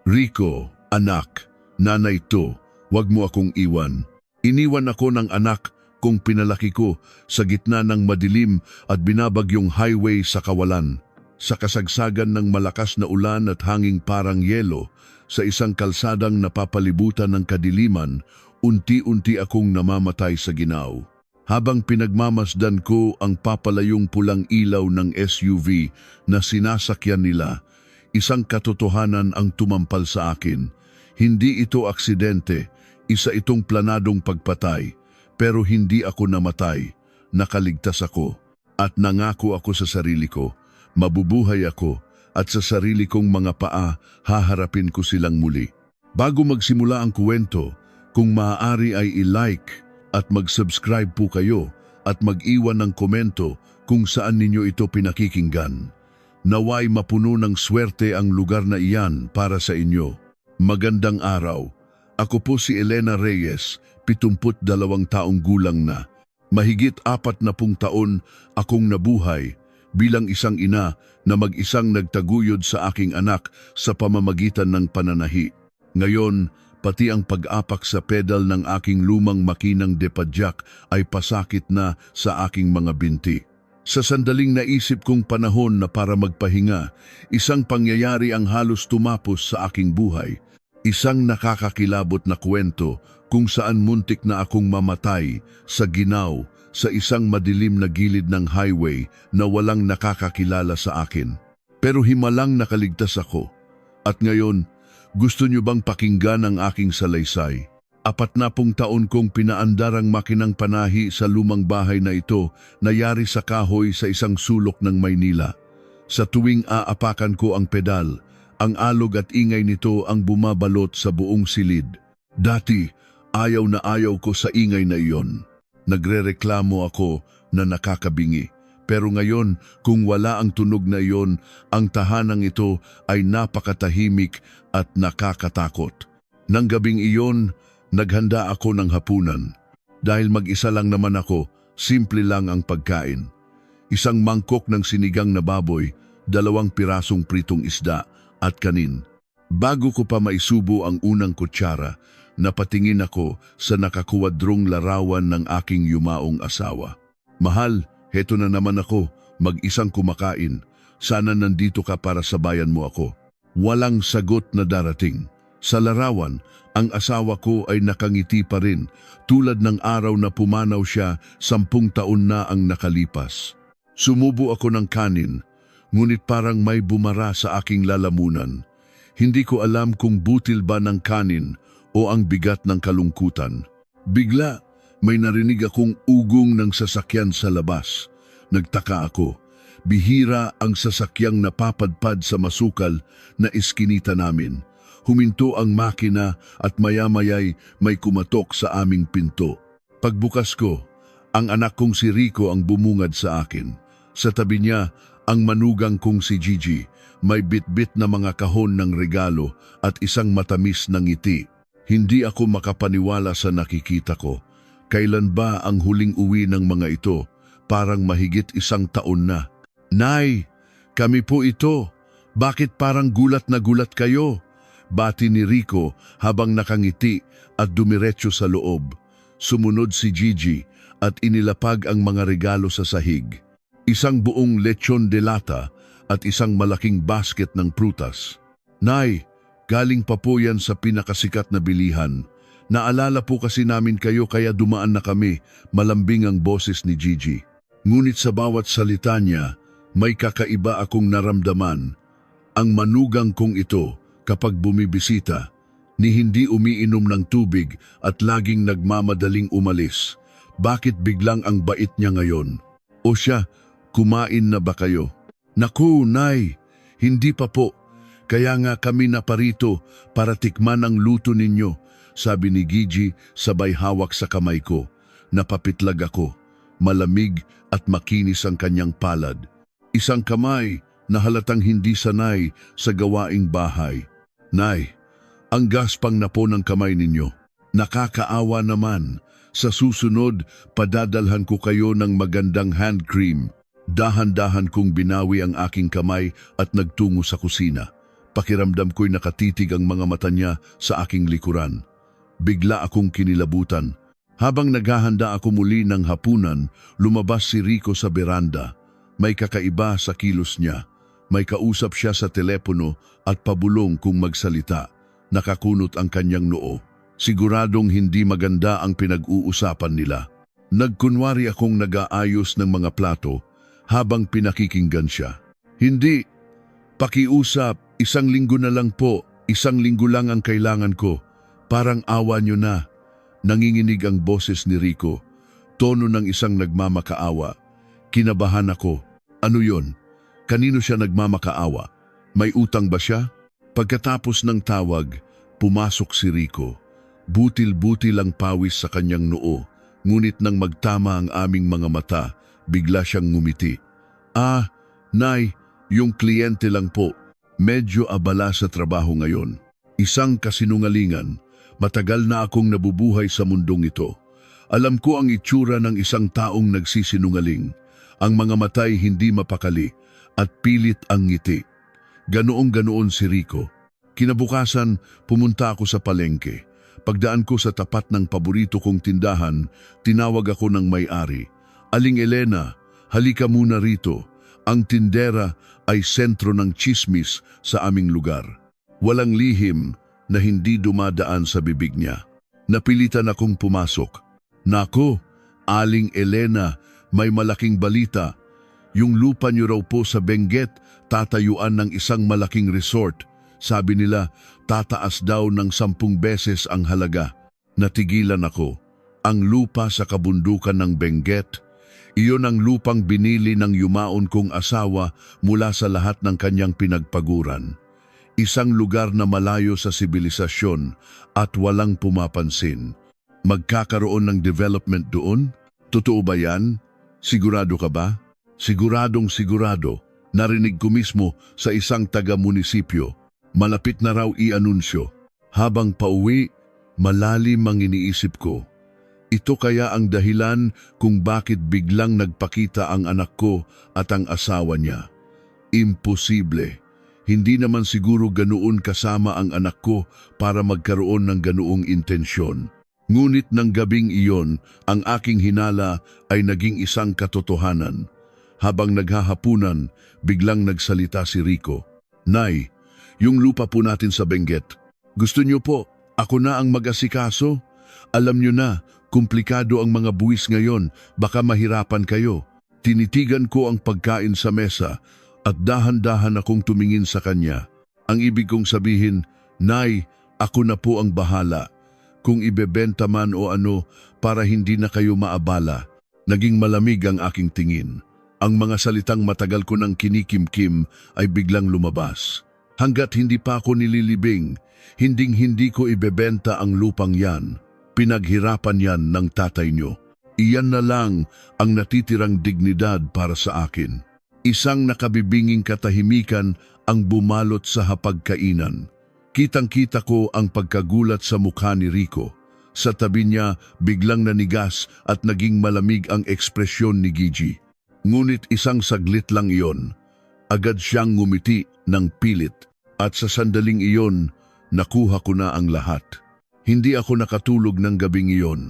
Rico, anak, nanay to, wag mo akong iwan. Iniwan ako ng anak kong pinalaki ko sa gitna ng madilim at binabagyong highway sa kawalan. Sa kasagsagan ng malakas na ulan at hanging parang yelo, sa isang kalsadang napapalibutan ng kadiliman, unti-unti akong namamatay sa ginaw. Habang pinagmamasdan ko ang papalayong pulang ilaw ng SUV na sinasakyan nila, isang katotohanan ang tumampal sa akin. Hindi ito aksidente, isa itong planadong pagpatay. Pero hindi ako namatay, nakaligtas ako. At nangako ako sa sarili ko, mabubuhay ako at sa sarili kong mga paa haharapin ko silang muli. Bago magsimula ang kwento, kung maaari ay i-like at mag-subscribe po kayo at mag-iwan ng komento kung saan ninyo ito pinakikinggan. Naway mapuno ng swerte ang lugar na iyan para sa inyo. Magandang araw. Ako po si Elena Reyes, 72 taong gulang na. Mahigit 40 taon akong nabuhay bilang isang ina na mag-isang nagtaguyod sa aking anak sa pamamagitan ng pananahi. Ngayon, pati ang pag-apak sa pedal ng aking lumang makinang depadyak ay pasakit na sa aking mga binti. Sa sandaling naisip kong panahon na para magpahinga, isang pangyayari ang halos tumapos sa aking buhay. Isang nakakakilabot na kwento kung saan muntik na akong mamatay sa ginaw sa isang madilim na gilid ng highway na walang nakakakilala sa akin. Pero himalang nakaligtas ako. At ngayon, gusto niyo bang pakinggan ang aking salaysay? 40 taon kong pinaandarang makinang panahi sa lumang bahay na ito na yari sa kahoy sa isang sulok ng Maynila. Sa tuwing aapakan ko ang pedal, ang alog at ingay nito ang bumabalot sa buong silid. Dati, ayaw na ayaw ko sa ingay na iyon. Nagrereklamo ako na nakakabingi. Pero ngayon, kung wala ang tunog na iyon, ang tahanang ito ay napakatahimik at nakakatakot. Nang gabing iyon, naghanda ako ng hapunan. Dahil mag-isa lang naman ako, simple lang ang pagkain. Isang mangkok ng sinigang na baboy, 2 pirasong pritong isda, at kanin. Bago ko pa maisubo ang unang kutsara, napatingin ako sa nakakuwadrong larawan ng aking yumaong asawa. Mahal, heto na naman ako, mag-isang kumakain. Sana nandito ka para sabayan mo ako. Walang sagot na darating. Sa larawan, ang asawa ko ay nakangiti pa rin, tulad ng araw na pumanaw siya 10 taon na ang nakalipas. Sumubo ako ng kanin, ngunit parang may bumara sa aking lalamunan. Hindi ko alam kung butil ba ng kanin o ang bigat ng kalungkutan. Bigla, may narinig akong ugong ng sasakyan sa labas. Nagtaka ako. Bihira ang sasakyang napapadpad sa masukal na iskinita namin. Huminto ang makina at maya-maya'y may kumatok sa aming pinto. Pagbukas ko, ang anak kong si Rico ang bumungad sa akin. Sa tabi niya, ang manugang kong si Gigi, may bitbit na mga kahon ng regalo at isang matamis na ngiti. Hindi ako makapaniwala sa nakikita ko. Kailan ba ang huling uwi ng mga ito? Parang mahigit 1 taon na. Nay, kami po ito. Bakit parang gulat na gulat kayo? Bati ni Rico habang nakangiti at dumiretso sa loob. Sumunod si Gigi at inilapag ang mga regalo sa sahig. Isang buong lechon de lata at isang malaking basket ng prutas. Nay, galing pa po yan sa pinakasikat na bilihan. Naalala po kasi namin kayo kaya dumaan na kami, malambing ang boses ni Gigi. Ngunit sa bawat salita niya, may kakaiba akong naramdaman. Ang manugang kong ito, kapag bumibisita, ni hindi umiinom ng tubig at laging nagmamadaling umalis. Bakit biglang ang bait niya ngayon? O siya, kumain na ba kayo? Naku, Nay, hindi pa po. Kaya nga kami naparito para tikman ang luto ninyo, sabi ni Gigi sabay hawak sa kamay ko. Napapitlag ako, malamig at makinis ang kanyang palad. Isang kamay na halatang hindi sanay sa gawaing bahay. Nay, ang gaspang na po ng kamay ninyo. Nakakaawa naman. Sa susunod, padadalhan ko kayo ng magandang hand cream. Dahan-dahan kong binawi ang aking kamay at nagtungo sa kusina. Pakiramdam ko'y nakatitig ang mga mata niya sa aking likuran. Bigla akong kinilabutan. Habang naghahanda ako muli ng hapunan, lumabas si Rico sa beranda. May kakaiba sa kilos niya. May kausap siya sa telepono at pabulong kung magsalita. Nakakunot ang kanyang noo. Siguradong hindi maganda ang pinag-uusapan nila. Nagkunwari akong nag-aayos ng mga plato habang pinakikinggan siya. Hindi, pakiusap, 1 linggo na lang po, 1 linggo lang ang kailangan ko. Parang awa niyo na. Nanginginig ang boses ni Rico, tono ng isang nagmamakaawa. Kinabahan ako. Ano yon? Kanino siya nagmamakaawa? May utang ba siya? Pagkatapos ng tawag, pumasok si Rico. Butil-butil ang pawis sa kanyang noo, ngunit nang magtama ang aming mga mata, bigla siyang ngumiti. Ah, Nay, yung kliyente lang po. Medyo abala sa trabaho ngayon. Isang kasinungalingan. Matagal na akong nabubuhay sa mundong ito. Alam ko ang itsura ng isang taong nagsisinungaling. Ang mga matay hindi mapakali at pilit ang ngiti. Ganoong-ganoon si Rico. Kinabukasan, pumunta ako sa palengke. Pagdaan ko sa tapat ng paborito kong tindahan, tinawag ako ng may-ari. Aling Elena, halika muna rito. Ang tindera ay sentro ng tsismis sa aming lugar. Walang lihim na hindi dumadaan sa bibig niya. Napilitan akong pumasok. Nako, Aling Elena, may malaking balita. Yung lupa niyo raw po sa Benguet, tatayuan ng isang malaking resort. Sabi nila, tataas daw ng 10 beses ang halaga. Natigilan ako. Ang lupa sa kabundukan ng Benguet, iyon ang lupang binili ng yumaon kong asawa mula sa lahat ng kanyang pinagpaguran. Isang lugar na malayo sa sibilisasyon at walang pumapansin. Magkakaroon ng development doon? Totoo ba yan? Sigurado ka ba? Siguradong sigurado. Narinig ko mismo sa isang taga-munisipyo. Malapit na raw i-anunsyo. Habang pauwi, malalim ang iniisip ko. Ito kaya ang dahilan kung bakit biglang nagpakita ang anak ko at ang asawa niya. Imposible. Hindi naman siguro ganoon kasama ang anak ko para magkaroon ng ganoong intensyon. Ngunit ng gabing iyon, ang aking hinala ay naging isang katotohanan. Habang naghahapunan, biglang nagsalita si Rico. Nay, yung lupa po natin sa Benguet. Gusto niyo po, ako na ang mag-asikaso? Alam niyo na, komplikado ang mga buwis ngayon, baka mahirapan kayo. Tinitigan ko ang pagkain sa mesa at dahan-dahan akong tumingin sa kanya. Ang ibig kong sabihin, Nay, ako na po ang bahala. Kung ibebenta man o ano para hindi na kayo maabala. Naging malamig ang aking tingin. Ang mga salitang matagal ko nang kinikimkim ay biglang lumabas. Hanggat hindi pa ako nililibing, hinding-hindi ko ibebenta ang lupang yan. Pinaghirapan yan ng tatay nyo. Iyan na lang ang natitirang dignidad para sa akin. Isang nakabibinging katahimikan ang bumalot sa hapagkainan. Kitang-kita ko ang pagkagulat sa mukha ni Rico. Sa tabi niya, biglang nanigas at naging malamig ang ekspresyon ni Gigi. Ngunit isang saglit lang iyon. Agad siyang ngumiti ng pilit at sa sandaling iyon, nakuha ko na ang lahat. Hindi ako nakatulog ng gabing iyon.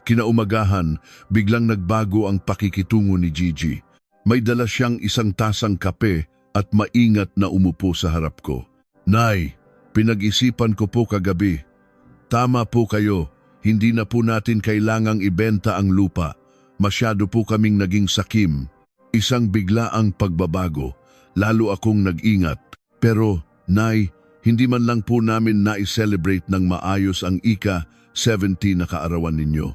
Kinaumagahan, biglang nagbago ang pakikitungo ni Gigi. May dala siyang isang tasang kape at maingat na umupo sa harap ko. Nay, pinag-isipan ko po kagabi. Tama po kayo, hindi na po natin kailangang ibenta ang lupa. Masyado po kaming naging sakim. Isang biglaang pagbabago, lalo akong nag-ingat. Pero, Nay, hindi man lang po namin na-celebrate ng maayos ang ika-70 na kaarawan ninyo.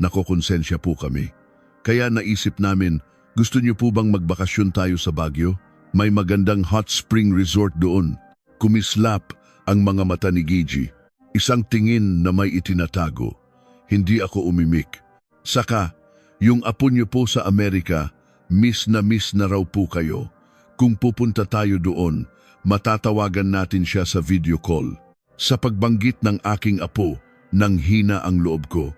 Nakokonsensya po kami. Kaya naisip namin, gusto niyo po bang magbakasyon tayo sa Baguio? May magandang hot spring resort doon. Kumislap ang mga mata ni Gigi. Isang tingin na may itinatago. Hindi ako umimik. Saka, yung apo niyo po sa Amerika, miss na raw po kayo. Kung pupunta tayo doon, matatawagan natin siya sa video call. Sa pagbanggit ng aking apo, nang hina ang loob ko.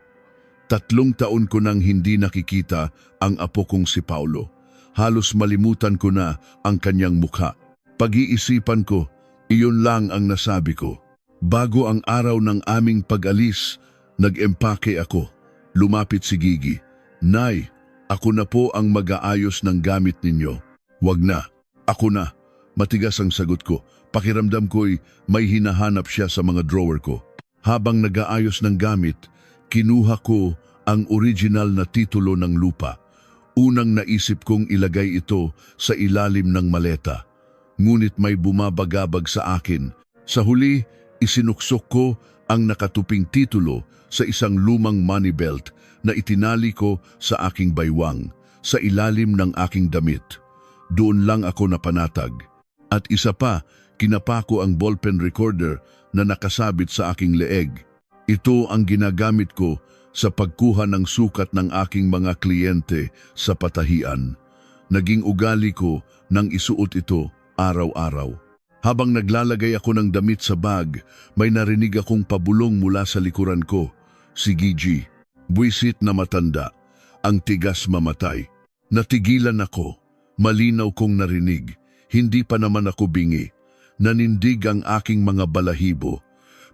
3 taon ko nang hindi nakikita ang apo kong si Paulo. Halos malimutan ko na ang kanyang mukha. Pag-iisipan ko, Iyon lang ang nasabi ko. Bago ang araw ng aming pag-alis, nag-empake ako. Lumapit si Gigi. Nay, ako na po ang mag-aayos ng gamit ninyo. Wag na. Ako na. Matigas ang sagot ko. Pakiramdam ko'y may hinahanap siya sa mga drawer ko. Habang nag-aayos ng gamit, kinuha ko ang original na titulo ng lupa. Unang naisip kong ilagay ito sa ilalim ng maleta. Ngunit may bumabagabag sa akin. Sa huli, isinuksok ko ang nakatuping titulo sa isang lumang money belt na itinali ko sa aking baywang, sa ilalim ng aking damit. Doon lang ako napanatag. At isa pa, kinapa ko ang ballpen recorder na nakasabit sa aking leeg. Ito ang ginagamit ko sa pagkuha ng sukat ng aking mga kliyente sa patahian. Naging ugali ko nang isuot ito araw-araw. Habang naglalagay ako ng damit sa bag, may narinig akong pabulong mula sa likuran ko. Si Gigi, buwisit na matanda, ang tigas mamatay. Natigilan ako, malinaw kong narinig. Hindi pa naman ako bingi. Nanindig ang aking mga balahibo,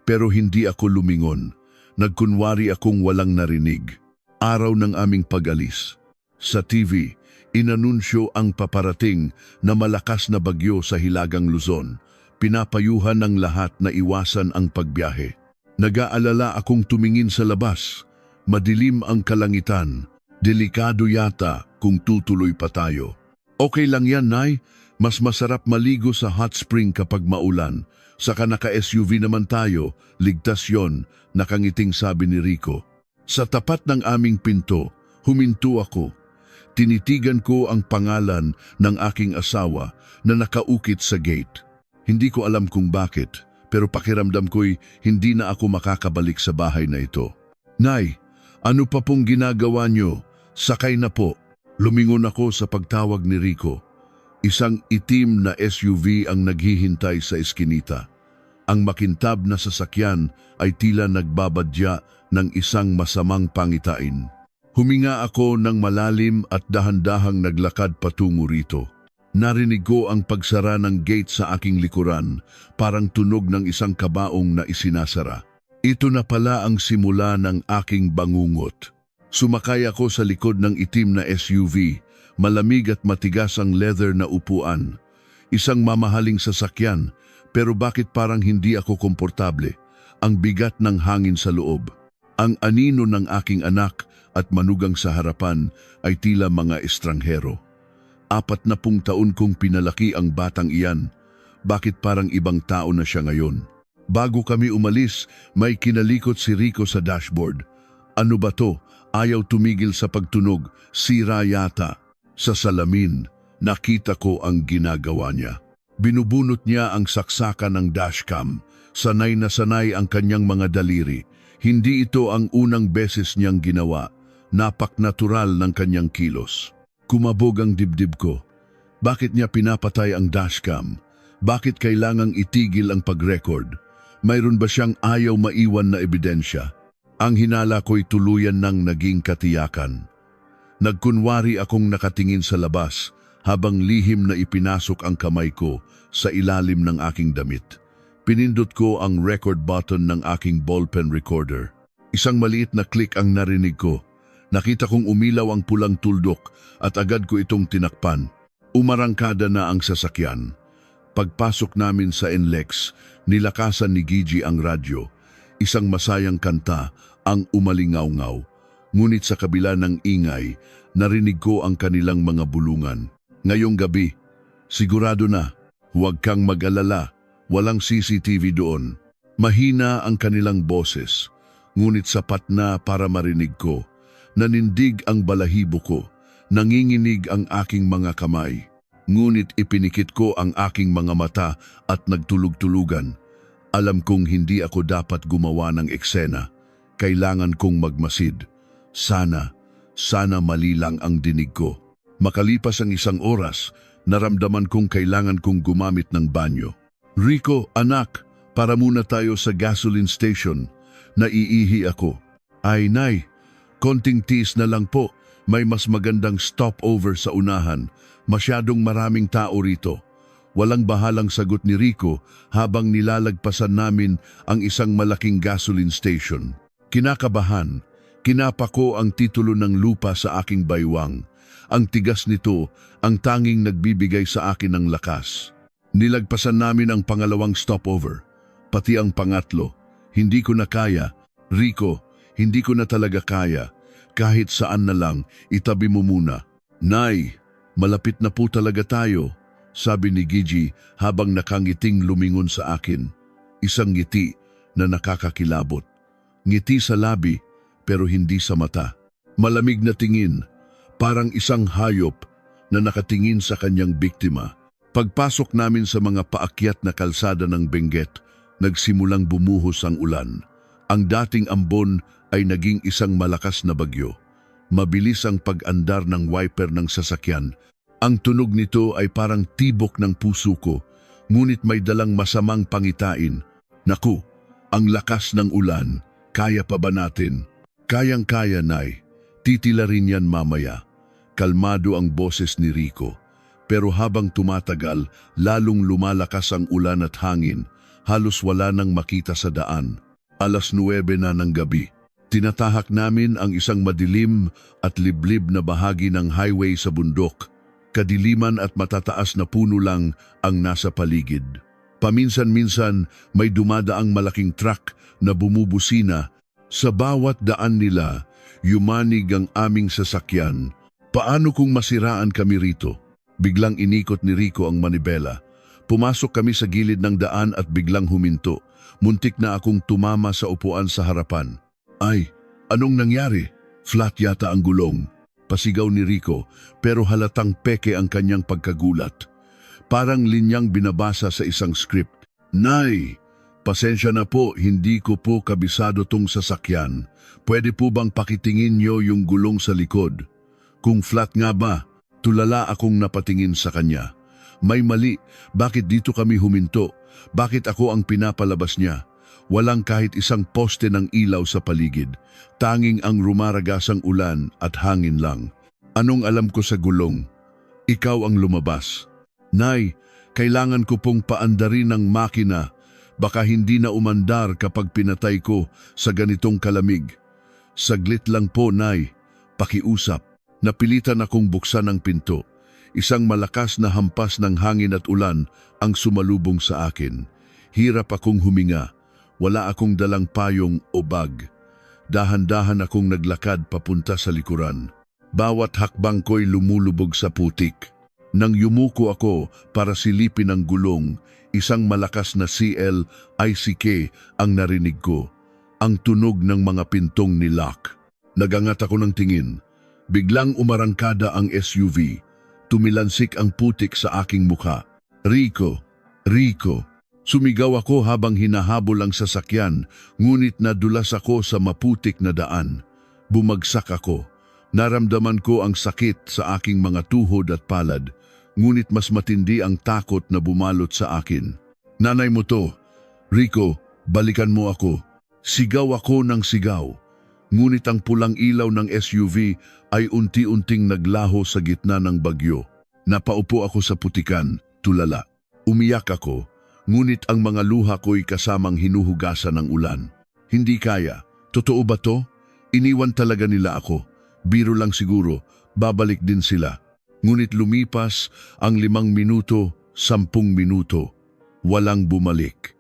pero hindi ako lumingon. Nagkunwari akong walang narinig. Araw ng aming pag-alis. Sa TV, inanunsyo ang paparating na malakas na bagyo sa Hilagang Luzon. Pinapayuhan ng lahat na iwasan ang pagbiyahe. Nag-aalala akong tumingin sa labas. Madilim ang kalangitan. Delikado yata kung tutuloy pa tayo. Okay lang yan, Nay. Mas masarap maligo sa hot spring kapag maulan. Saka naka-SUV naman tayo, ligtas yon, nakangiting sabi ni Rico. Sa tapat ng aming pinto, huminto ako. Tinitigan ko ang pangalan ng aking asawa na nakaukit sa gate. Hindi ko alam kung bakit, pero pakiramdam ko'y hindi na ako makakabalik sa bahay na ito. Nay, ano pa pong ginagawa niyo? Sakay na po. Lumingon ako sa pagtawag ni Rico. Isang itim na SUV ang naghihintay sa eskinita. Ang makintab na sasakyan ay tila nagbabadya ng isang masamang pangitain. Huminga ako ng malalim at dahan-dahang naglakad patungo rito. Narinig ko ang pagsara ng gate sa aking likuran, parang tunog ng isang kabaong na isinasara. Ito na pala ang simula ng aking bangungot. Sumakay ako sa likod ng itim na SUV. Malamig at matigas ang leather na upuan. Isang mamahaling sasakyan, pero bakit parang hindi ako komportable? Ang bigat ng hangin sa loob. Ang anino ng aking anak at manugang sa harapan ay tila mga estranghero. 40 taon kong pinalaki ang batang iyan. Bakit parang ibang tao na siya ngayon? Bago kami umalis, may kinalikot si Rico sa dashboard. Ano ba to? Ayaw tumigil sa pagtunog. Sira yata. Sa salamin, nakita ko ang ginagawa niya. Binubunot niya ang saksakan ng dashcam. Sanay na sanay ang kanyang mga daliri. Hindi ito ang unang beses niyang ginawa. Napak-natural ng kanyang kilos. Kumabog ang dibdib ko. Bakit niya pinapatay ang dashcam? Bakit kailangang itigil ang pag-record? Mayroon ba siyang ayaw maiwan na ebidensya? Ang hinala ko'y tuluyan ng naging katiyakan. Nagkunwari akong nakatingin sa labas habang lihim na ipinasok ang kamay ko sa ilalim ng aking damit. Pinindot ko ang record button ng aking ballpen recorder. Isang maliit na click ang narinig ko. Nakita kong umilaw ang pulang tuldok at agad ko itong tinakpan. Umarangkada na ang sasakyan. Pagpasok namin sa NLEX, nilakasan ni Gigi ang radyo. Isang masayang kanta ang umalingaw-ngaw. Ngunit sa kabila ng ingay, narinig ko ang kanilang mga bulungan. Ngayong gabi, sigurado na, huwag kang mag-alala, walang CCTV doon. Mahina ang kanilang boses, ngunit sapat na para marinig ko. Nanindig ang balahibo ko, nanginginig ang aking mga kamay. Ngunit ipinikit ko ang aking mga mata at nagtulog-tulugan. Alam kong hindi ako dapat gumawa ng eksena. Kailangan kong magmasid. Sana mali lang ang dinig ko. Makalipas ang 1 oras, naramdaman kong kailangan kong gumamit ng banyo. Rico, anak, para muna tayo sa gasoline station. Naiihi ako. Ay, Nay, konting tiis na lang po. May mas magandang stopover sa unahan. Masyadong maraming tao rito. Walang bahalang sagot ni Rico habang nilalagpasan namin ang isang malaking gasoline station. Kinakabahan, kinapa ko ang titulo ng lupa sa aking baywang. Ang tigas nito ang tanging nagbibigay sa akin ng lakas. Nilagpasan namin ang pangalawang stopover, pati ang pangatlo. Hindi ko na kaya. Rico, hindi ko na talaga kaya. Kahit saan na lang, itabi mo muna. Nay, malapit na po talaga tayo, sabi ni Gigi habang nakangiting lumingon sa akin. Isang ngiti na nakakakilabot. Ngiti sa labi pero hindi sa mata. Malamig na tingin, parang isang hayop na nakatingin sa kanyang biktima. Pagpasok namin sa mga paakyat na kalsada ng Benguet, nagsimulang bumuhos ang ulan. Ang dating ambon ay naging isang malakas na bagyo. Mabilis ang pag-andar ng wiper ng sasakyan. Ang tunog nito ay parang tibok ng puso ko, ngunit may dalang masamang pangitain. Naku, ang lakas ng ulan, kaya pa ba natin? Kayang-kaya, Nay. Titila rin yan mamaya. Kalmado ang boses ni Rico. Pero habang tumatagal, lalong lumalakas ang ulan at hangin. Halos wala nang makita sa daan. 9:00 na ng gabi. Tinatahak namin ang isang madilim at liblib na bahagi ng highway sa bundok. Kadiliman at matataas na puno lang ang nasa paligid. Paminsan-minsan may dumadaang malaking truck na bumubusina. Sa bawat daan nila, yumanig ang aming sasakyan. Paano kung masiraan kami rito? Biglang inikot ni Rico ang manibela. Pumasok kami sa gilid ng daan at biglang huminto. Muntik na akong tumama sa upuan sa harapan. Ay, anong nangyari? Flat yata ang gulong. Pasigaw ni Rico, pero halatang peke ang kanyang pagkagulat. Parang linyang binabasa sa isang script. Nay, pasensya na po, hindi ko po kabisado tong sasakyan. Pwede po bang pakitingin nyo yung gulong sa likod? Kung flat nga ba? Tulala akong napatingin sa kanya. May mali, bakit dito kami huminto? Bakit ako ang pinapalabas niya? Walang kahit isang poste ng ilaw sa paligid. Tanging ang rumaragasang ulan at hangin lang. Anong alam ko sa gulong? Ikaw ang lumabas. Nay, kailangan ko pong paandarin ng makina. Baka hindi na umandar kapag pinatay ko sa ganitong kalamig. Saglit lang po, Nay. Pakiusap. Napilitan akong buksan ang pinto. Isang malakas na hampas ng hangin at ulan ang sumalubong sa akin. Hirap akong huminga. Wala akong dalang payong o bag. Dahan-dahan akong naglakad papunta sa likuran. Bawat hakbang ko'y lumulubog sa putik. Nang yumuko ako para silipin ang gulong, isang malakas na CLICK ang narinig ko. Ang tunog ng mga pintong nilock. Nagangat ako ng tingin. Biglang umarangkada ang SUV. Tumilansik ang putik sa aking mukha. Rico! Rico! Sumigaw ako habang hinahabol ang sasakyan, ngunit nadulas ako sa maputik na daan. Bumagsak ako. Naramdaman ko ang sakit sa aking mga tuhod at palad, ngunit mas matindi ang takot na bumalot sa akin. Nanay mo to. Rico, balikan mo ako. Sigaw ako ng sigaw. Ngunit ang pulang ilaw ng SUV ay unti-unting naglaho sa gitna ng bagyo. Napaupo ako sa putikan, tulala. Umiyak ako. Ngunit ang mga luha ko'y kasamang hinuhugasan ng ulan. Hindi kaya. Totoo ba to? Iniwan talaga nila ako. Biro lang siguro, babalik din sila. Ngunit lumipas ang 5 minuto, 10 minuto. Walang bumalik.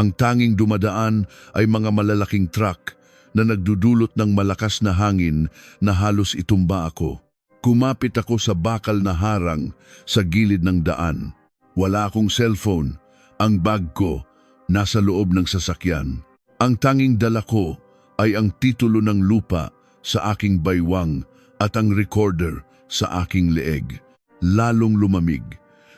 Ang tanging dumadaan ay mga malalaking truck na nagdudulot ng malakas na hangin na halos itumba ako. Kumapit ako sa bakal na harang sa gilid ng daan. Wala akong cellphone. Ang bag ko nasa loob ng sasakyan. Ang tanging dala ko ay ang titulo ng lupa sa aking baywang at ang recorder sa aking leeg. Lalong lumamig.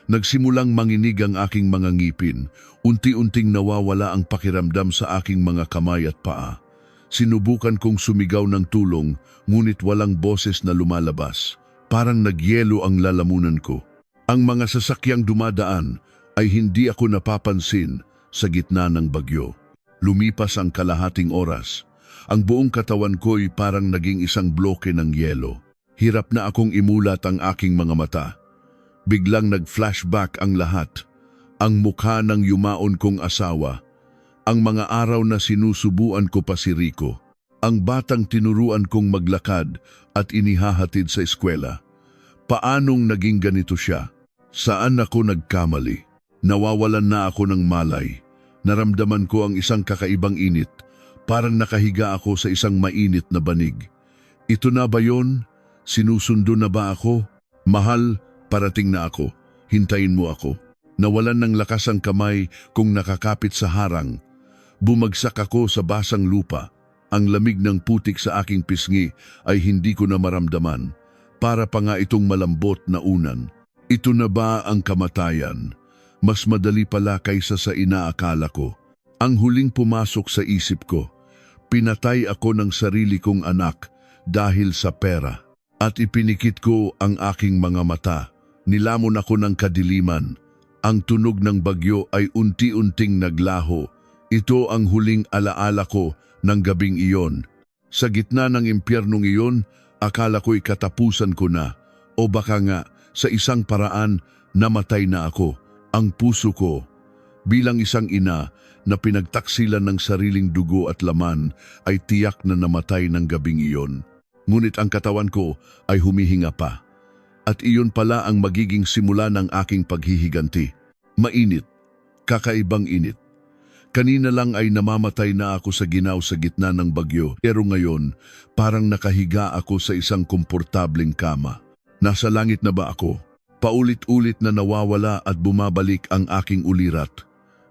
Nagsimulang manginig ang aking mga ngipin. Unti-unting nawawala ang pakiramdam sa aking mga kamay at paa. Sinubukan kong sumigaw ng tulong, ngunit walang boses na lumalabas. Parang nagyelo ang lalamunan ko. Ang mga sasakyang dumadaan ay hindi ako napapansin sa gitna ng bagyo. Lumipas ang kalahating oras. Ang buong katawan ko'y parang naging isang bloke ng yelo. Hirap na akong imulat ang aking mga mata. Biglang nag-flashback ang lahat. ang mukha ng yumaon kong asawa, ang mga araw na sinusubuan ko pa si Rico, ang batang tinuruan kong maglakad at inihahatid sa eskwela. Paanong naging ganito siya? Saan ako nagkamali? Nawawalan na ako ng malay. Naramdaman ko ang isang kakaibang init, parang nakahiga ako sa isang mainit na banig. Ito na ba yon? Sinusundo na ba ako? Mahal, parating na ako. Hintayin mo ako. Nawalan ng lakas ang kamay kung nakakapit sa harang. Bumagsak ako sa basang lupa. Ang lamig ng putik sa aking pisngi ay hindi ko na maramdaman. Para pa nga itong malambot na unan. Ito na ba ang kamatayan? Mas madali pala kaysa sa inaakala ko. Ang huling pumasok sa isip ko, pinatay ako ng sarili kong anak dahil sa pera. At ipinikit ko ang aking mga mata. Nilamon ako ng kadiliman. Ang tunog ng bagyo ay unti-unting naglaho. Ito ang huling alaala ko ng gabing iyon. Sa gitna ng impyernong iyon, akala ko'y katapusan ko na. O baka nga, sa isang paraan, namatay na ako. Ang puso ko, bilang isang ina na pinagtaksilan ng sariling dugo at laman, ay tiyak na namatay ng gabing iyon. Ngunit ang katawan ko ay humihinga pa. At iyon pala ang magiging simula ng aking paghihiganti. Mainit, kakaibang init. Kanina lang ay namamatay na ako sa ginaw sa gitna ng bagyo, pero ngayon parang nakahiga ako sa isang komportableng kama. Nasa langit na ba ako? Paulit-ulit na nawawala at bumabalik ang aking ulirat.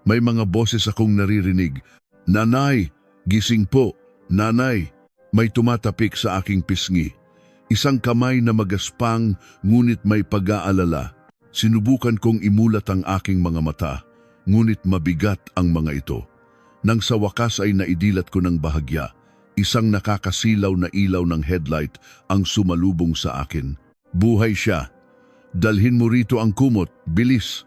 May mga boses akong naririnig. Nanay, gising po. Nanay, may tumatapik sa aking pisngi. Isang kamay na magaspang ngunit may pag-aalala. Sinubukan kong imulat ang aking mga mata, ngunit mabigat ang mga ito. Nang sa wakas ay naidilat ko ng bahagya, isang nakakasilaw na ilaw ng headlight ang sumalubong sa akin. Buhay siya. Dalhin mo rito ang kumot, bilis.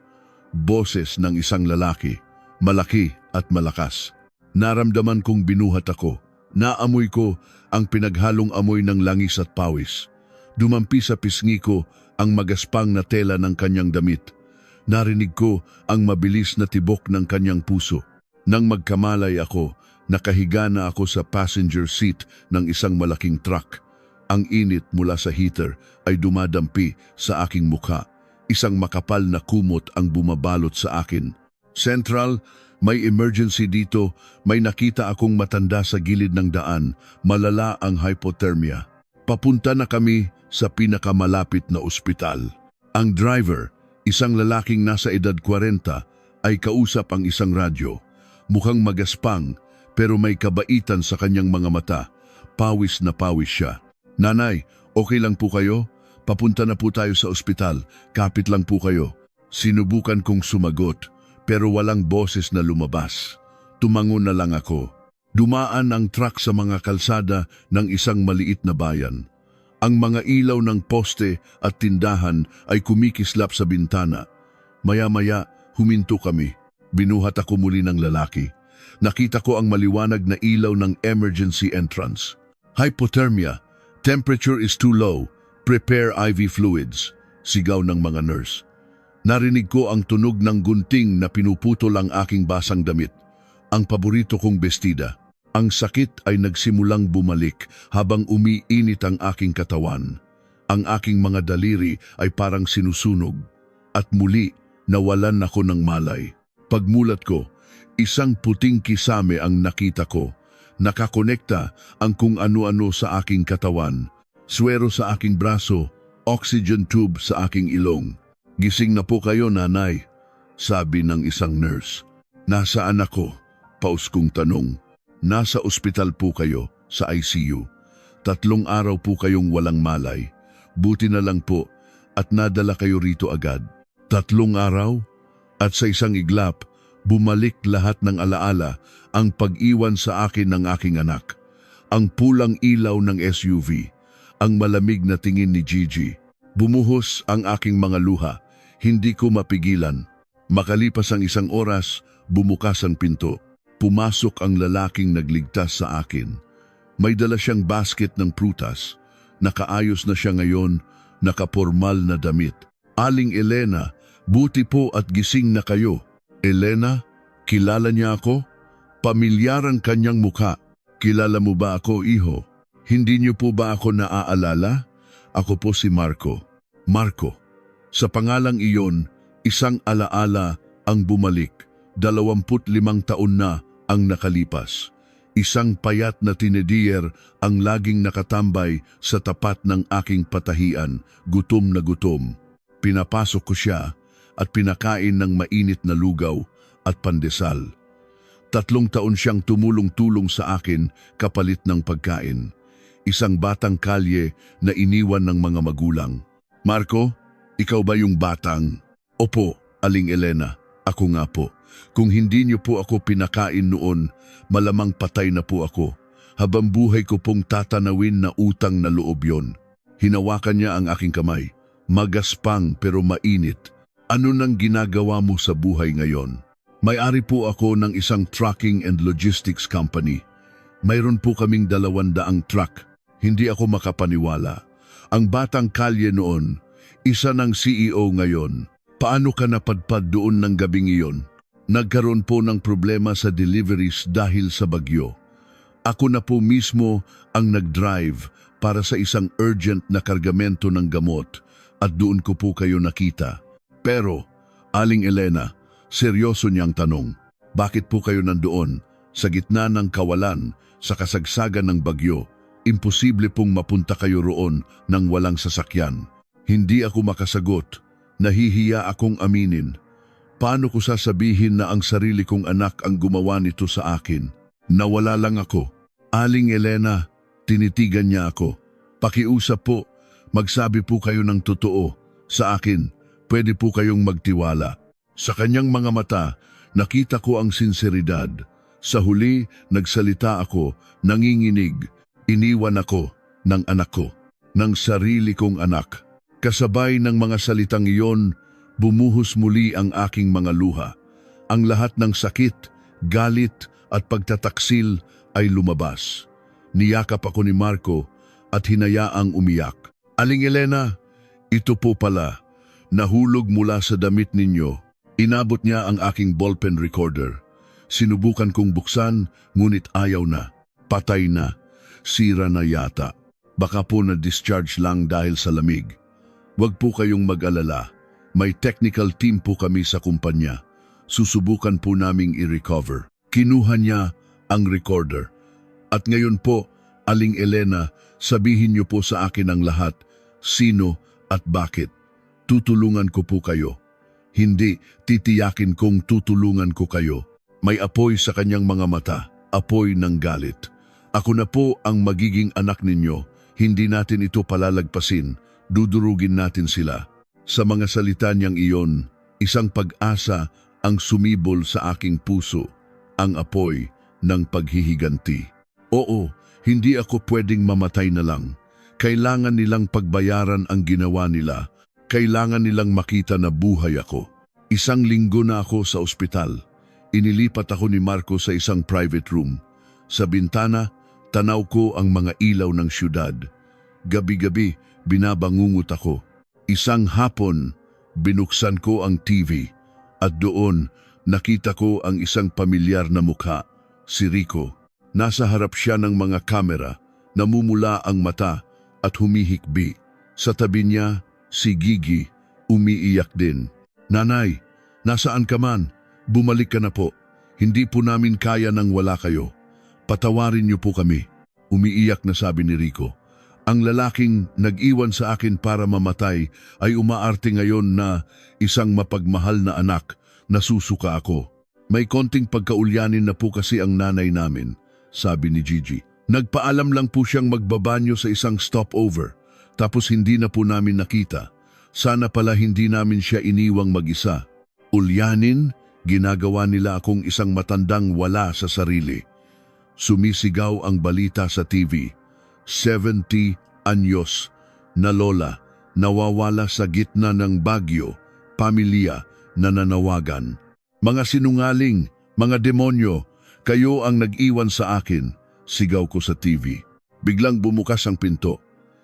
Boses ng isang lalaki, malaki at malakas. Naramdaman kong binuhat ako. Naamoy ko ang pinaghalong amoy ng langis at pawis. Dumampi sa pisngi ko ang magaspang na tela ng kanyang damit. Narinig ko ang mabilis na tibok ng kanyang puso. Nang magkamalay ako, nakahiga na ako sa passenger seat ng isang malaking truck. Ang init mula sa heater ay dumadampi sa aking mukha. Isang makapal na kumot ang bumabalot sa akin. Central, may emergency dito. May nakita akong matanda sa gilid ng daan. Malala ang hypothermia. Papunta na kami sa pinakamalapit na ospital. Ang driver, isang lalaking nasa edad 40, ay kausap ang isang radyo. Mukhang magaspang pero may kabaitan sa kanyang mga mata. Pawis na pawis siya. Nanay, okay lang po kayo? Papunta na po tayo sa ospital. Kapit lang po kayo. Sinubukan kong sumagot pero walang boses na lumabas. Tumango na lang ako. Dumaan ang truck sa mga kalsada ng isang maliit na bayan. Ang mga ilaw ng poste at tindahan ay kumikislap sa bintana. Maya-maya, huminto kami. Binuhat ako muli ng lalaki. Nakita ko ang maliwanag na ilaw ng emergency entrance. Hypothermia. Temperature is too low. Prepare IV fluids. Sigaw ng mga nurse. Narinig ko ang tunog ng gunting na pinuputol ang aking basang damit. Ang paborito kong bestida. Ang sakit ay nagsimulang bumalik habang umiinit ang aking katawan. Ang aking mga daliri ay parang sinusunog. At muli, nawalan ako ng malay. Pagmulat ko, isang puting kisame ang nakita ko. Nakakonekta ang kung ano-ano sa aking katawan. Swero sa aking braso, oxygen tube sa aking ilong. Gising na po kayo, nanay, sabi ng isang nurse. Nasaan ako? Paus kong tanong. Nasa ospital po kayo, sa ICU. 3 araw po kayong walang malay. Buti na lang po at nadala kayo rito agad. 3 araw? At sa isang iglap, bumalik lahat ng alaala ang pag-iwan sa akin ng aking anak. Ang pulang ilaw ng SUV, ang malamig na tingin ni Gigi. Bumuhos ang aking mga luha, hindi ko mapigilan. Makalipas ang 1 oras, bumukas ang pinto. Pumasok ang lalaking nagligtas sa akin. May dala siyang basket ng prutas. Nakaayos na siya ngayon, nakapormal na damit. Aling Elena, buti po at gising na kayo. Elena, kilala niya ako? Pamilyar ang kanyang mukha. Kilala mo ba ako, iho? Hindi niyo po ba ako naaalala? Ako po si Marco. Marco, sa pangalang iyon, isang alaala ang bumalik. 25 taon na ang nakalipas. Isang payat na tinedier ang laging nakatambay sa tapat ng aking patahian, gutom na gutom. Pinapasok ko siya at pinakain ng mainit na lugaw at pandesal. 3 taon siyang tumulong-tulong sa akin kapalit ng pagkain. Isang batang kalye na iniwan ng mga magulang. Marco, ikaw ba yung batang? Opo, Aling Elena, ako nga po. Kung hindi niyo po ako pinakain noon, malamang patay na po ako. Habang buhay ko pong tatanawin na utang na loob yon. Hinawakan niya ang aking kamay. Magaspang pero mainit. Ano nang ginagawa mo sa buhay ngayon? May-ari po ako ng isang trucking and logistics company. Mayroon po kaming 200 truck. Hindi ako makapaniwala. Ang batang kalye noon, isa ng CEO ngayon. Paano ka napadpad doon ng gabing iyon? Nagkaroon po ng problema sa deliveries dahil sa bagyo. Ako na po mismo ang nag-drive para sa isang urgent na kargamento ng gamot at doon ko po kayo nakita. Pero, Aling Elena, seryoso niyang tanong, bakit po kayo nandoon sa gitna ng kawalan sa kasagsagan ng bagyo? Imposible pong mapunta kayo roon nang walang sasakyan. Hindi ako makasagot. Nahihiya akong aminin. Paano ko sasabihin na ang sarili kong anak ang gumawa nito sa akin? Nawala lang ako. Aling Elena, tinitigan niya ako. Pakiusap po, magsabi po kayo ng totoo. Sa akin, pwede po kayong magtiwala. Sa kanyang mga mata, nakita ko ang sinseridad. Sa huli, nagsalita ako, nanginginig. Iniwan ako ng anak ko, ng sarili kong anak. Kasabay ng mga salitang iyon, bumuhos muli ang aking mga luha. Ang lahat ng sakit, galit at pagtataksil ay lumabas. Niyakap ako ni Marco at hinayaang umiyak. Aling Elena, ito po pala, nahulog mula sa damit ninyo. Inabot niya ang aking ballpen recorder. Sinubukan kong buksan, ngunit ayaw na. Patay na. Sira na yata. Baka po na-discharge lang dahil sa lamig. Huwag po kayong mag-alala. May technical team po kami sa kumpanya. Susubukan po naming i-recover. Kinuha niya ang recorder. At ngayon po, Aling Elena, sabihin niyo po sa akin ang lahat. Sino at bakit? Tutulungan ko po kayo. Hindi, titiyakin kong tutulungan ko kayo. May apoy sa kanyang mga mata. Apoy ng galit. Ako na po ang magiging anak ninyo. Hindi natin ito palalagpasin. Dudurugin natin sila. Sa mga salita niyang iyon, isang pag-asa ang sumibol sa aking puso. Ang apoy ng paghihiganti. Oo, hindi ako pwedeng mamatay na lang. Kailangan nilang pagbayaran ang ginawa nila. Kailangan nilang makita na buhay ako. 1 linggo na ako sa ospital. Inilipat ako ni Marco sa isang private room. Sa bintana, tanaw ko ang mga ilaw ng syudad. Gabi-gabi, binabangungot ako. Isang hapon, binuksan ko ang TV. At doon, nakita ko ang isang pamilyar na mukha, si Rico. Nasa harap siya ng mga kamera, namumula ang mata at humihikbi. Sa tabi niya, si Gigi, umiiyak din. Nanay, nasaan ka man? Bumalik ka na po. Hindi po namin kaya nang wala kayo. Patawarin niyo po kami. Umiiyak na sabi ni Rico. Ang lalaking nag-iwan sa akin para mamatay ay umaarte ngayon na isang mapagmahal na anak. Nasusuka ako. May konting pagkaulyanin na po kasi ang nanay namin, sabi ni Gigi. Nagpaalam lang po siyang magbabanyo sa isang stopover, tapos hindi na po namin nakita. Sana pala hindi namin siya iniwang mag-isa. Ulyanin, ginagawa nila akong isang matandang wala sa sarili. Sumisigaw ang balita sa TV. 70 anyos na lola nawawala sa gitna ng bagyo, pamilya na nanawagan. Mga sinungaling, mga demonyo, kayo ang nag-iwan sa akin, sigaw ko sa TV. Biglang bumukas ang pinto.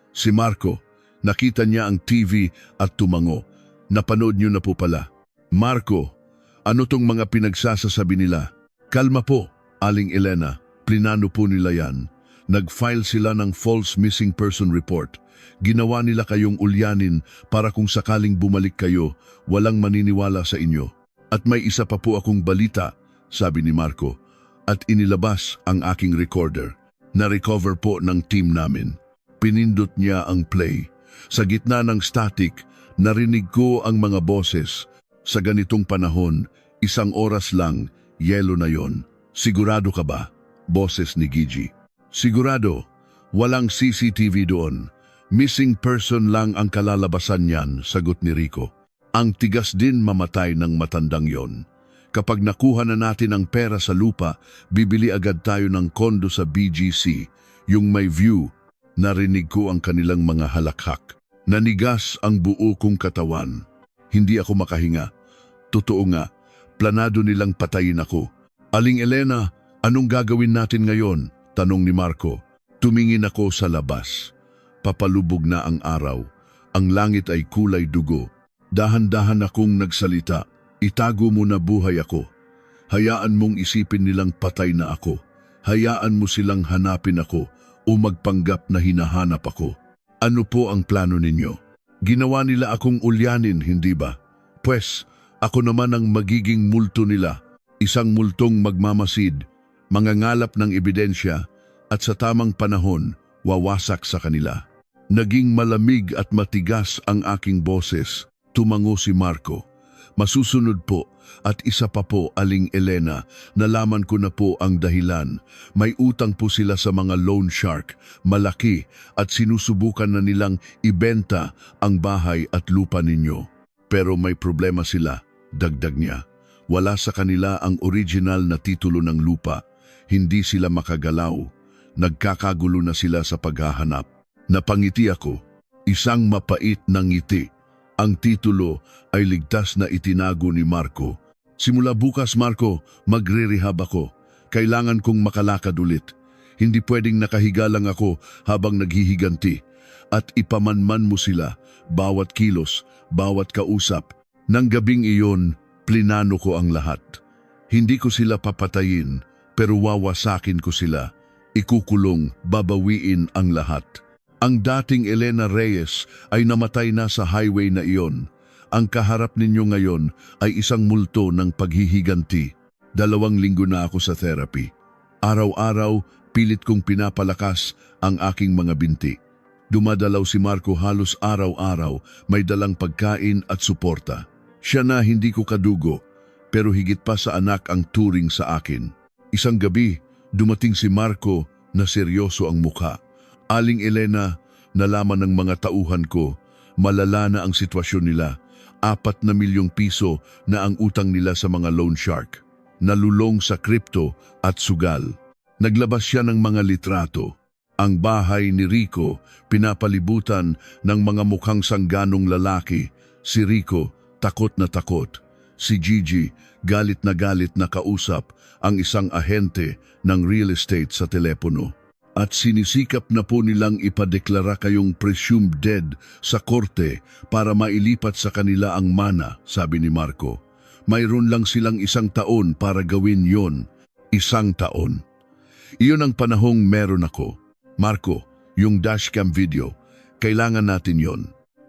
Si Marco, nakita niya ang TV at tumango. Napanood niyo na po pala. Marco, Ano tong mga pinagsasasabi nila? Kalma po, Aling Elena. Plinano po nila yan. Nag-file sila ng false missing person report. Ginawa nila kayong ulyanin para kung sakaling bumalik kayo, walang maniniwala sa inyo. At may isa pa po akong balita, sabi ni Marco. At inilabas ang aking recorder. Na-recover po ng team namin. Pinindot niya ang play. Sa gitna ng static, narinig ko ang mga boses. Sa ganitong panahon, 1 oras lang, yelo na yon. Sigurado ka ba? Boses ni Gigi. Sigurado. Walang CCTV doon. Missing person lang ang kalalabasan niyan, sagot ni Rico. Ang tigas din mamatay ng matandang yon. Kapag nakuha na natin ang pera sa lupa, bibili agad tayo ng kondo sa BGC, yung may view. Narinig ko ang kanilang mga halakhak. Nanigas ang buo kong katawan. Hindi ako makahinga. Totoo nga, planado nilang patayin ako. Aling Elena, anong gagawin natin ngayon? Tanong ni Marco. Tumingin ako sa labas. Papalubog na ang araw. Ang langit ay kulay dugo. Dahan-dahan akong nagsalita. Itago mo na buhay ako. Hayaan mong isipin nilang patay na ako. Hayaan mo silang hanapin ako o magpanggap na hinahanap ako. Ano po ang plano ninyo? Ginawa nila akong ulyanin, hindi ba? Pwes, ako naman ang magiging multo nila. Isang multong magmamasid, mangangalap ng ebidensya at sa tamang panahon, wawasak sa kanila. Naging malamig at matigas ang aking boses. Tumango si Marco. Masusunod po at isa pa po, Aling Elena, nalaman ko na po ang dahilan. May utang po sila sa mga loan shark, malaki, at sinusubukan na nilang ibenta ang bahay at lupa ninyo. Pero may problema sila, dagdag niya. Wala sa kanila ang original na titulo ng lupa. Hindi sila makagalaw. Nagkakagulo na sila sa paghahanap. Napangiti ako, isang mapait na ngiti. Ang titulo ay ligtas na itinago ni Marco. Simula bukas, Marco, magre-rehab ako. Kailangan kong makalakad ulit. Hindi pwedeng nakahiga lang ako habang naghihiganti. At ipamanman mo sila, bawat kilos, bawat kausap. Nang gabing iyon, plinano ko ang lahat. Hindi ko sila papatayin, pero wawasakin ko sila. Ikukulong, babawiin ang lahat. Ang dating Elena Reyes ay namatay na sa highway na iyon. Ang kaharap ninyo ngayon ay isang multo ng paghihiganti. 2 linggo na ako sa therapy. Araw-araw, pilit kong pinapalakas ang aking mga binti. Dumadalaw si Marco halos araw-araw, may dalang pagkain at suporta. Siya na hindi ko kadugo, pero higit pa sa anak ang turing sa akin. Isang gabi, dumating si Marco na seryoso ang mukha. Aling Elena, nalaman ng mga tauhan ko, malala na ang sitwasyon nila. 4 na milyong piso na ang utang nila sa mga loan shark. Nalulong sa kripto at sugal. Naglabas siya ng mga litrato. Ang bahay ni Rico, pinapalibutan ng mga mukhang sangganong lalaki. Si Rico, takot na takot. Si Gigi, galit na kausap ang isang ahente ng real estate sa telepono. At sinisikap na po nilang ipadeklara kayong presumed dead sa korte para mailipat sa kanila ang mana, sabi ni Marco. Mayroon lang silang 1 taon para gawin yon. 1 taon. Iyon ang panahong meron ako. Marco, yung dashcam video, kailangan natin yon.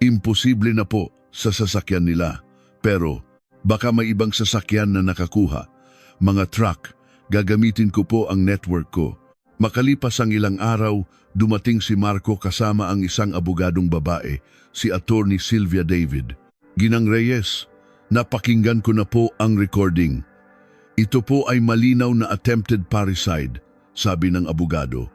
Imposible na po sa sasakyan nila. Pero baka may ibang sasakyan na nakakuha. Mga truck, gagamitin ko po ang network ko. Makalipas ang ilang araw, dumating si Marco kasama ang isang abogadong babae, si Attorney Sylvia David. Ginang Reyes, napakinggan ko na po ang recording. Ito po ay malinaw na attempted parricide, sabi ng abogado.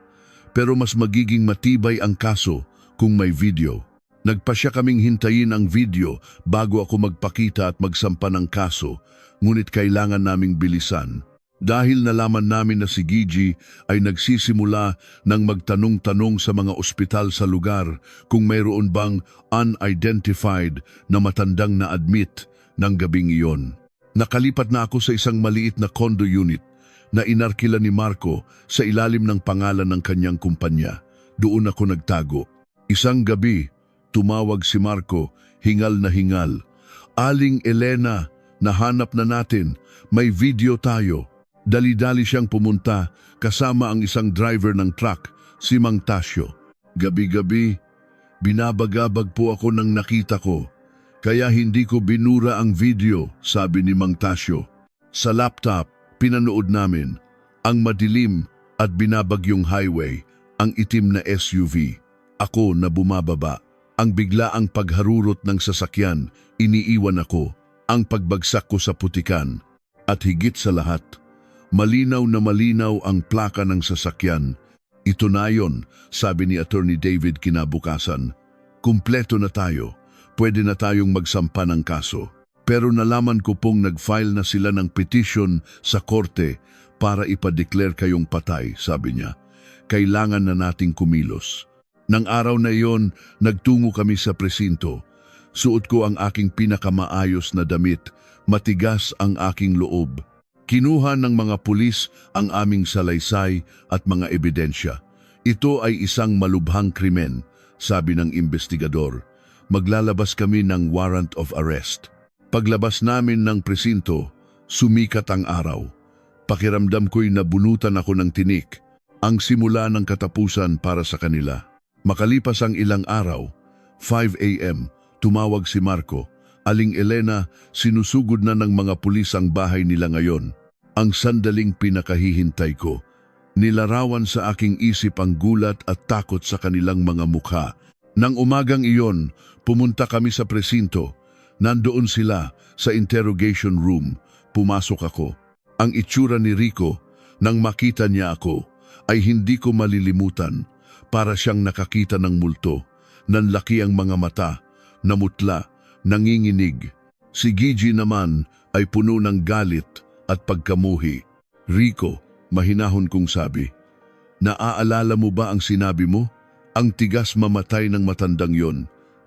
Pero mas magiging matibay ang kaso kung may video. Nagpasya kaming hintayin ang video bago ako magpakita at magsampa ng kaso, ngunit kailangan naming bilisan. Dahil nalaman namin na si Gigi ay nagsisimula ng magtanong-tanong sa mga ospital sa lugar kung mayroon bang unidentified na matandang na-admit ng gabing iyon. Nakalipat na ako sa isang maliit na condo unit na inarkila ni Marco sa ilalim ng pangalan ng kanyang kumpanya. Doon ako nagtago. Isang gabi, tumawag si Marco, hingal na hingal. Aling Elena, nahanap na natin, may video tayo. Dali-dali siyang pumunta kasama ang isang driver ng truck, si Mang Tasyo. Gabi-gabi, binabagabag po ako ng nakita ko. Kaya hindi ko binura ang video, sabi ni Mang Tasyo. Sa laptop, pinanood namin ang madilim at binabagyong highway, ang itim na SUV. Ako na bumababa. Ang biglaang pagharurot ng sasakyan, iniiwan ako. Ang pagbagsak ko sa putikan. At higit sa lahat, malinaw na malinaw ang plaka ng sasakyan. Ito na yon, sabi ni Attorney David kinabukasan. Kumpleto na tayo. Pwede na tayong magsampa ng kaso. Pero nalaman ko pong nag-file na sila ng petition sa korte para ipa-declare kayong patay, sabi niya. Kailangan na nating kumilos. Nang araw na iyon, nagtungo kami sa presinto. Suot ko ang aking pinakamaayos na damit. Matigas ang aking loob. Kinuha ng mga pulis ang aming salaysay at mga ebidensya. Ito ay isang malubhang krimen, sabi ng investigador. Maglalabas kami ng warrant of arrest. Paglabas namin ng presinto, sumikat ang araw. Pakiramdam ko'y nabunutan ako ng tinik, ang simula ng katapusan para sa kanila. Makalipas ang ilang araw, 5 a.m., tumawag si Marco. Aling Elena, sinusugod na ng mga pulis ang bahay nila ngayon. Ang sandaling pinakahihintay ko. Nilarawan sa aking isip ang gulat at takot sa kanilang mga mukha. Nang umagang iyon, pumunta kami sa presinto. Nandoon sila sa interrogation room. Pumasok ako. Ang itsura ni Rico, nang makita niya ako, ay hindi ko malilimutan. Para siyang nakakita ng multo. Nanlaki ang mga mata, namutla, nanginginig. Si Gigi naman ay puno ng galit at pagkamuhi. Rico, mahinahon kong sabi, naaalala mo ba ang sinabi mo? Ang tigas mamatay ng matandang yon.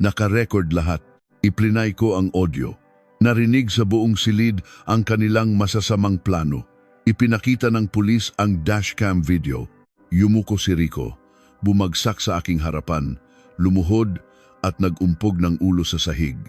Naka-record lahat. Iplinay ko ang audio. Narinig sa buong silid ang kanilang masasamang plano. Ipinakita ng pulis ang dashcam video. Yumuko si Rico. Bumagsak sa aking harapan, lumuhod at nagumpog ng ulo sa sahig.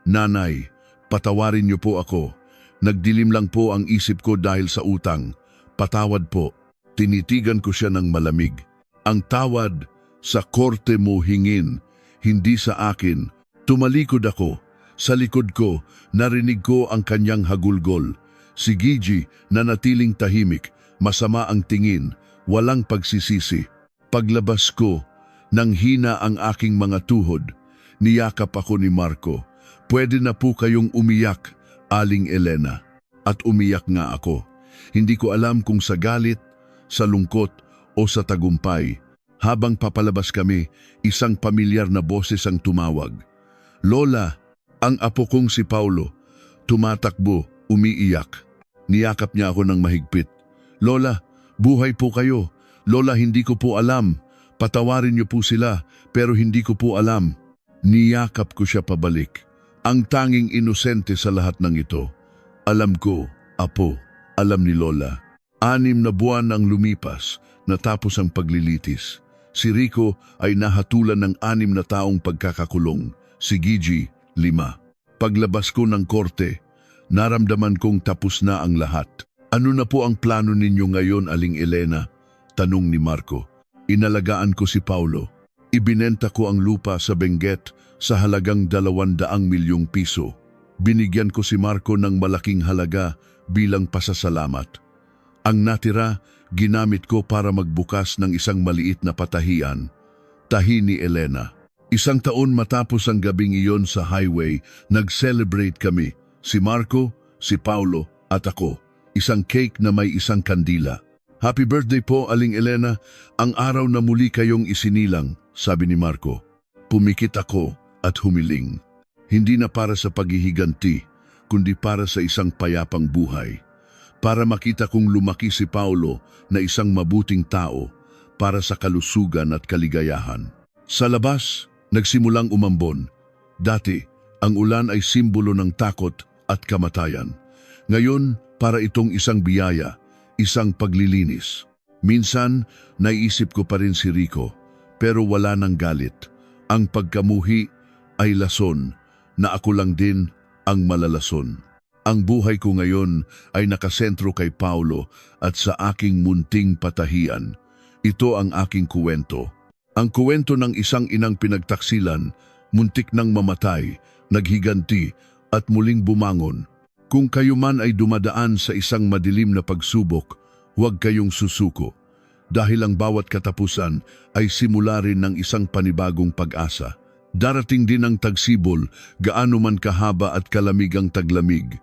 Nanay, patawarin niyo po ako. Nagdilim lang po ang isip ko dahil sa utang. Patawad po. Tinitigan ko siya ng malamig. Ang tawad sa korte mo hingin, hindi sa akin. Tumalikod ako. Sa likod ko, narinig ko ang kanyang hagulgol. Si Gigi nanatiling tahimik, masama ang tingin, walang pagsisisi. Paglabas ko, nang hina ang aking mga tuhod, niyakap ako ni Marco. Pwede na po kayong umiyak, Aling Elena. At umiyak nga ako. Hindi ko alam kung sa galit, sa lungkot o sa tagumpay. Habang papalabas kami, isang pamilyar na boses ang tumawag. Lola, ang apo kong si Paulo. Tumatakbo, umiiyak. Niyakap niya ako ng mahigpit. Lola, buhay po kayo. Lola, hindi ko po alam. Patawarin niyo po sila, pero hindi ko po alam. Niyakap ko siya pabalik. Ang tanging inosente sa lahat ng ito. Alam ko, apo, alam ni Lola. 6 na buwan ang lumipas, natapos ang paglilitis. Si Rico ay nahatulan ng 6 na taong pagkakakulong. Si Gigi, 5. Paglabas ko ng korte, naramdaman kong tapos na ang lahat. Ano na po ang plano ninyo ngayon, Aling Elena? Tanong ni Marco. Inalagaan ko si Paulo. Ibinenta ko ang lupa sa Benguet sa halagang 200 milyong piso. Binigyan ko si Marco ng malaking halaga bilang pasasalamat. Ang natira, ginamit ko para magbukas ng isang maliit na patahian. Tahi ni Elena. 1 taon matapos ang gabing iyon sa highway, nag-celebrate kami. Si Marco, si Paulo at ako. Isang cake na may isang kandila. Happy birthday po, Aling Elena. Ang araw na muli kayong isinilang, sabi ni Marco. Pumikit ako at humiling. Hindi na para sa paghihiganti, kundi para sa isang payapang buhay. Para makita kong lumaki si Paulo na isang mabuting tao para sa kalusugan at kaligayahan. Sa labas, nagsimulang umambon. Dati, ang ulan ay simbolo ng takot at kamatayan. Ngayon, para itong isang biyaya, isang paglilinis. Minsan, naisip ko pa rin si Rico, pero wala nang galit. Ang pagkamuhi ay lason, na ako lang din ang malalason. Ang buhay ko ngayon ay nakasentro kay Paulo at sa aking munting patahian. Ito ang aking kuwento. Ang kuwento ng isang inang pinagtaksilan, muntik nang mamatay, naghiganti at muling bumangon. Kung kayo man ay dumadaan sa isang madilim na pagsubok, huwag kayong susuko. Dahil ang bawat katapusan ay simula rin ng isang panibagong pag-asa. Darating din ang tagsibol, gaano man kahaba at kalamig ang taglamig.